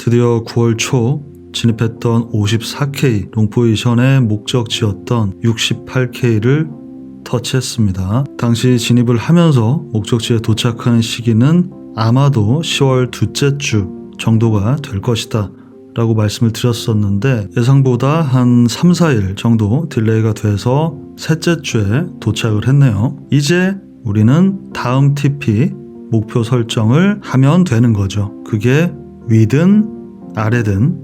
드디어 9월 초 진입했던 54K 롱포지션의 목적지였던 68K를 터치했습니다. 당시 진입을 하면서 목적지에 도착하는 시기는 아마도 10월 둘째 주 정도가 될 것이다 라고 말씀을 드렸었는데 예상보다 한 3, 4일 정도 딜레이가 돼서 셋째 주에 도착을 했네요. 이제 우리는 다음 TP 목표 설정을 하면 되는 거죠. 그게 위든 아래든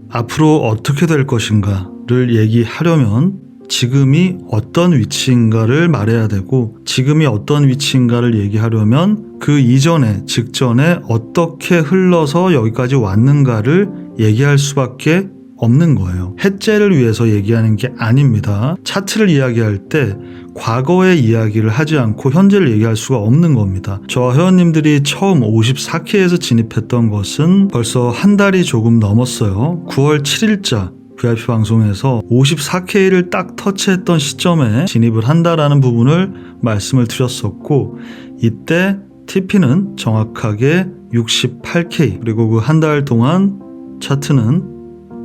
앞으로 어떻게 될 것인가를 얘기하려면 지금이 어떤 위치인가를 말해야 되고 지금이 어떤 위치인가를 얘기하려면 그 이전에 직전에 어떻게 흘러서 여기까지 왔는가를 얘기할 수밖에 없는 거예요. 해제를 위해서 얘기하는 게 아닙니다. 차트를 이야기할 때 과거의 이야기를 하지 않고 현재를 얘기할 수가 없는 겁니다. 저와 회원님들이 처음 54K에서 진입했던 것은 벌써 한 달이 조금 넘었어요. 9월 7일자 VIP 방송에서 54K를 딱 터치했던 시점에 진입을 한다라는 부분을 말씀을 드렸었고 이때 TP는 정확하게 68K 그리고 그 한 달 동안 차트는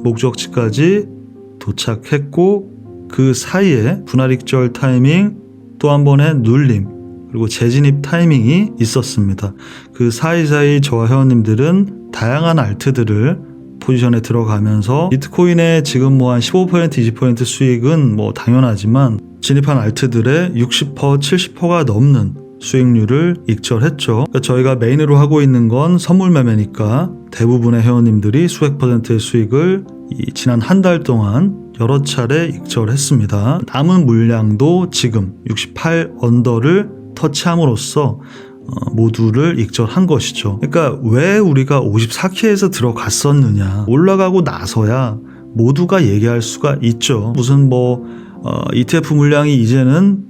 목적지까지 도착했고 그 사이에 분할익절 타이밍 또 한 번의 눌림 그리고 재진입 타이밍이 있었습니다. 그 사이사이 저와 회원님들은 다양한 알트들을 포지션에 들어가면서 비트코인의 지금 뭐 한 15% 20% 수익은 뭐 당연하지만 진입한 알트들의 60% 70%가 넘는 수익률을 익절했죠. 그러니까 저희가 메인으로 하고 있는 건 선물 매매니까 대부분의 회원님들이 수백 %의 수익을 지난 한 달 동안 여러 차례 익절했습니다. 남은 물량도 지금 68 언더를 터치함으로써 모두를 익절한 것이죠. 그러니까 왜 우리가 54K에서 들어갔었느냐 올라가고 나서야 모두가 얘기할 수가 있죠. 무슨 ETF 물량이 이제는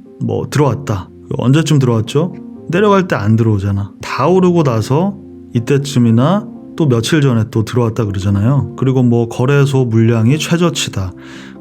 들어왔다. 언제쯤 들어왔죠? 내려갈 때 안 들어오잖아. 다 오르고 나서 이때쯤이나 또 며칠 전에 또 들어왔다 그러잖아요. 그리고 거래소 물량이 최저치다.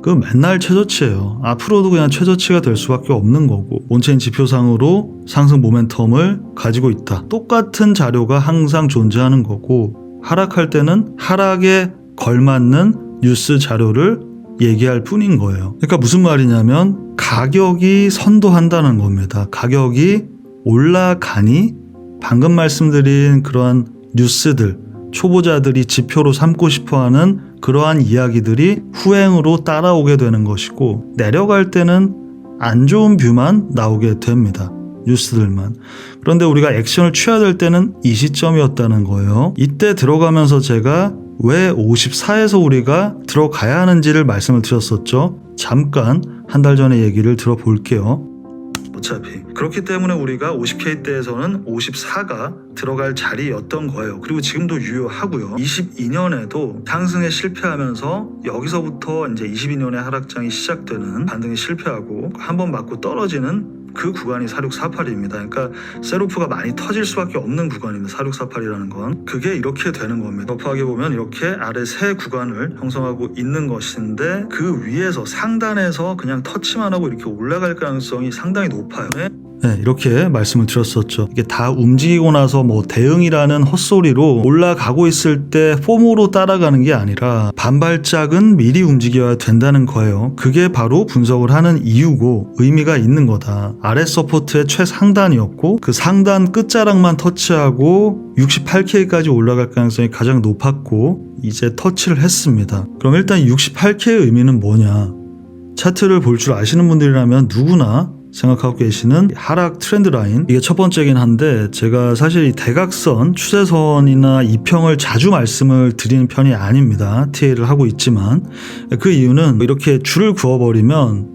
그 맨날 최저치예요. 앞으로도 그냥 최저치가 될 수밖에 없는 거고 온체인 지표상으로 상승 모멘텀을 가지고 있다. 똑같은 자료가 항상 존재하는 거고 하락할 때는 하락에 걸맞는 뉴스 자료를 얘기할 뿐인 거예요. 그러니까 무슨 말이냐면 가격이 선도한다는 겁니다. 가격이 올라가니 방금 말씀드린 그러한 뉴스들 초보자들이 지표로 삼고 싶어하는 그러한 이야기들이 후행으로 따라오게 되는 것이고 내려갈 때는 안 좋은 뷰만 나오게 됩니다. 뉴스들만. 그런데 우리가 액션을 취해야 될 때는 이 시점이었다는 거예요. 이때 들어가면서 제가 왜 54에서 우리가 들어가야 하는지를 말씀을 드렸었죠. 잠깐 한 달 전의 얘기를 들어볼게요. 어차피 그렇기 때문에 우리가 50K 때에서는 54가 들어갈 자리였던 거예요. 그리고 지금도 유효하고요. 22년에도 상승에 실패하면서 여기서부터 이제 22년의 하락장이 시작되는 반등이 실패하고 한번 맞고 떨어지는 그 구간이 4648입니다. 그러니까 셋오프가 많이 터질 수밖에 없는 구간입니다. 4648이라는 건. 그게 이렇게 되는 겁니다. 러프하게 보면 이렇게 아래 세 구간을 형성하고 있는 것인데 그 위에서 상단에서 그냥 터치만 하고 이렇게 올라갈 가능성이 상당히 높아요. 네, 이렇게 말씀을 드렸었죠. 이게 다 움직이고 나서 대응이라는 헛소리로 올라가고 있을 때 폼으로 따라가는 게 아니라 반발짝은 미리 움직여야 된다는 거예요. 그게 바로 분석을 하는 이유고 의미가 있는 거다. 아래 서포트의 최상단이었고 그 상단 끝자락만 터치하고 68K까지 올라갈 가능성이 가장 높았고 이제 터치를 했습니다. 그럼 일단 68K의 의미는 뭐냐? 차트를 볼 줄 아시는 분들이라면 누구나 생각하고 계시는 하락 트렌드 라인, 이게 첫 번째긴 한데 제가 사실 이 대각선, 추세선이나 이평을 자주 말씀을 드리는 편이 아닙니다. TA를 하고 있지만 그 이유는 이렇게 줄을 그어버리면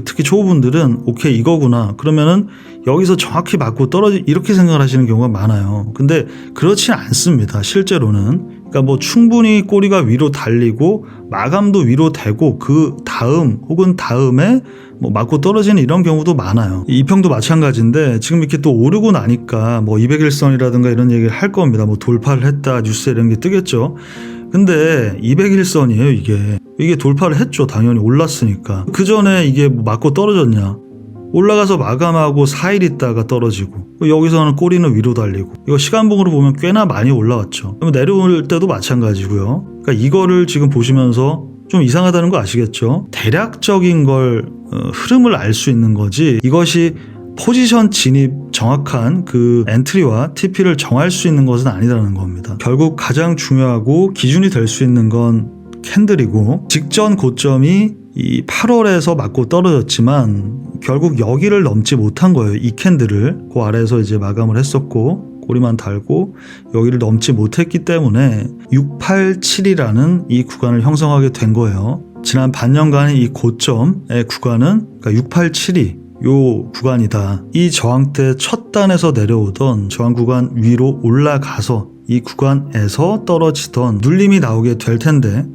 특히 초보분들은 오케이 이거구나 그러면은 여기서 정확히 맞고 이렇게 생각을 하시는 경우가 많아요. 근데 그렇지 않습니다. 실제로는. 그러니까 충분히 꼬리가 위로 달리고 마감도 위로 되고 그 다음 혹은 다음에 맞고 떨어지는 이런 경우도 많아요. 이평도 마찬가지인데 지금 이렇게 또 오르고 나니까 200일선이라든가 이런 얘기를 할 겁니다. 돌파를 했다 뉴스에 이런 게 뜨겠죠. 근데 200일선이에요. 이게 돌파를 했죠. 당연히 올랐으니까. 그 전에 이게 맞고 떨어졌냐? 올라가서 마감하고 4일 있다가 떨어지고 여기서는 꼬리는 위로 달리고 이거 시간봉으로 보면 꽤나 많이 올라왔죠. 내려올 때도 마찬가지고요. 그러니까 이거를 지금 보시면서 좀 이상하다는 거 아시겠죠? 대략적인 걸 흐름을 알 수 있는 거지 이것이 포지션 진입 정확한 그 엔트리와 TP를 정할 수 있는 것은 아니라는 겁니다. 결국 가장 중요하고 기준이 될 수 있는 건 캔들이고 직전 고점이 이 8월에서 맞고 떨어졌지만 결국 여기를 넘지 못한 거예요. 이 캔들을 그 아래에서 이제 마감을 했었고 꼬리만 달고 여기를 넘지 못했기 때문에 687이라는 이 구간을 형성하게 된 거예요. 지난 반년간의 이 고점의 구간은 그러니까 687이 요 구간이다. 이 저항대 첫 단에서 내려오던 저항 구간 위로 올라가서 이 구간에서 떨어지던 눌림이 나오게 될 텐데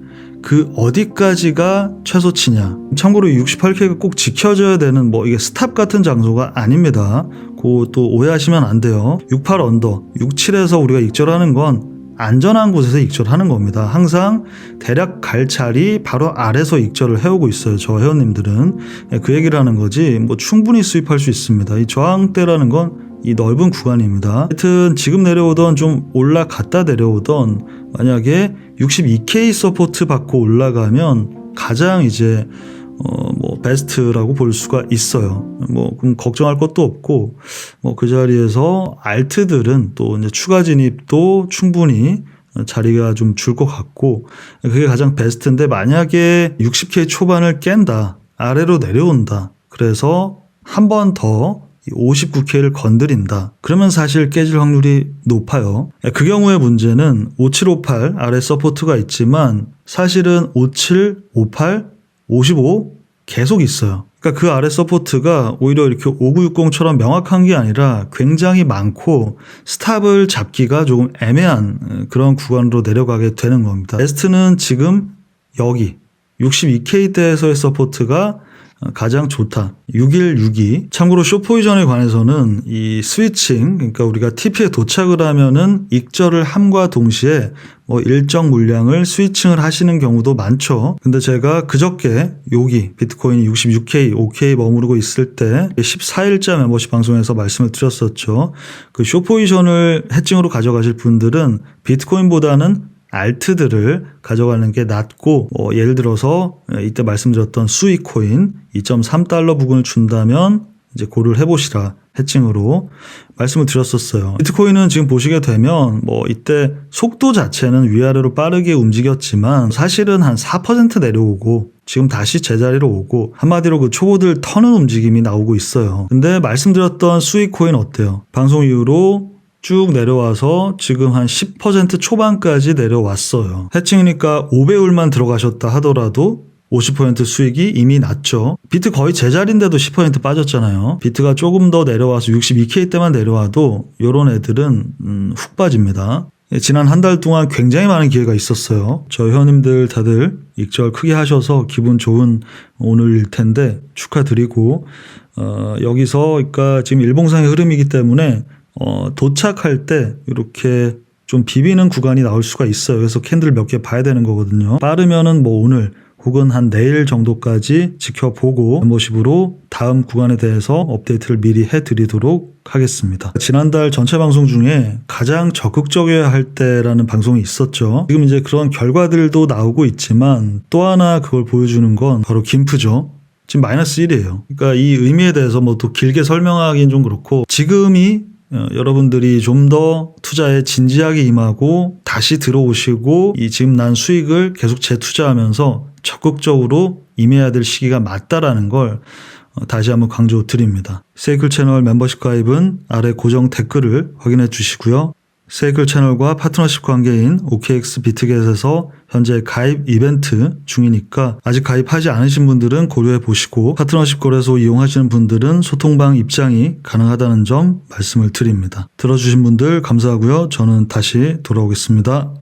그 어디까지가 최소치냐. 참고로 68K가 꼭 지켜져야 되는 뭐 이게 스탑 같은 장소가 아닙니다. 그것도 오해하시면 안 돼요. 68 언더, 67에서 우리가 익절하는 건 안전한 곳에서 익절하는 겁니다. 항상 대략 갈 자리 바로 아래서 익절을 해오고 있어요. 저 회원님들은. 그 얘기를 하는 거지 뭐 충분히 수입할 수 있습니다. 이 저항대라는 건 이 넓은 구간입니다. 하여튼 지금 내려오던 좀 올라갔다 내려오던 만약에 62K 서포트 받고 올라가면 가장 이제 뭐 베스트라고 볼 수가 있어요. 뭐 그럼 걱정할 것도 없고 뭐 그 자리에서 알트들은 또 이제 추가 진입도 충분히 자리가 좀 줄 것 같고 그게 가장 베스트인데 만약에 60K 초반을 깬다 아래로 내려온다 그래서 한 번 더 59K를 건드린다. 그러면 사실 깨질 확률이 높아요. 그 경우의 문제는 5758 아래 서포트가 있지만 사실은 57, 58, 55 계속 있어요. 그러니까 그 아래 서포트가 오히려 이렇게 5960처럼 명확한 게 아니라 굉장히 많고 스탑을 잡기가 조금 애매한 그런 구간으로 내려가게 되는 겁니다. 베스트는 지금 여기 62K대에서의 서포트가 가장 좋다. 6162. 참고로 숏포지션에 관해서는 이 스위칭, 그러니까 우리가 TP에 도착을 하면은 익절을 함과 동시에 뭐 일정 물량을 스위칭을 하시는 경우도 많죠. 근데 제가 그저께 여기 비트코인이 66K, 5K 머무르고 있을 때 14일자 멤버십 방송에서 말씀을 드렸었죠. 그 숏포지션을 해칭으로 가져가실 분들은 비트코인보다는 알트들을 가져가는 게 낫고 예를 들어서 이때 말씀드렸던 수익코인 2.3달러 부근을 준다면 이제 고려를 해보시라 해칭으로 말씀을 드렸었어요. 비트코인은 지금 보시게 되면 뭐 이때 속도 자체는 위아래로 빠르게 움직였지만 사실은 한 4% 내려오고 지금 다시 제자리로 오고 한마디로 그 초보들 터는 움직임이 나오고 있어요. 근데 말씀드렸던 수익코인 어때요? 방송 이후로 쭉 내려와서 지금 한 10% 초반까지 내려왔어요. 해칭이니까 5배율만 들어가셨다 하더라도 50% 수익이 이미 났죠. 비트 거의 제자리인데도 10% 빠졌잖아요. 비트가 조금 더 내려와서 62K 때만 내려와도 이런 애들은 훅 빠집니다. 지난 한 달 동안 굉장히 많은 기회가 있었어요. 저 회원님들 다들 익절 크게 하셔서 기분 좋은 오늘일 텐데 축하드리고 여기서 그러니까 지금 일봉상의 흐름이기 때문에 도착할 때 이렇게 좀 비비는 구간이 나올 수가 있어요. 그래서 캔들 몇 개 봐야 되는 거거든요. 빠르면은 뭐 오늘 혹은 한 내일 정도까지 지켜보고 멤버십으로 다음 구간에 대해서 업데이트를 미리 해드리도록 하겠습니다. 지난달 전체 방송 중에 가장 적극적이어야 할 때라는 방송이 있었죠. 지금 이제 그런 결과들도 나오고 있지만 또 하나 그걸 보여주는 건 바로 김프죠. 지금 마이너스 1이에요. 그러니까 이 의미에 대해서 뭐 또 길게 설명하기는 좀 그렇고 지금이 여러분들이 좀 더 투자에 진지하게 임하고 다시 들어오시고 이 지금 난 수익을 계속 재투자하면서 적극적으로 임해야 될 시기가 맞다라는 걸 다시 한번 강조드립니다. 세이클 채널 멤버십 가입은 아래 고정 댓글을 확인해 주시고요. 세이클 채널과 파트너십 관계인 OKX 비트겟에서 현재 가입 이벤트 중이니까 아직 가입하지 않으신 분들은 고려해 보시고 파트너십 거래소 이용하시는 분들은 소통방 입장이 가능하다는 점 말씀을 드립니다. 들어주신 분들 감사하고요. 저는 다시 돌아오겠습니다.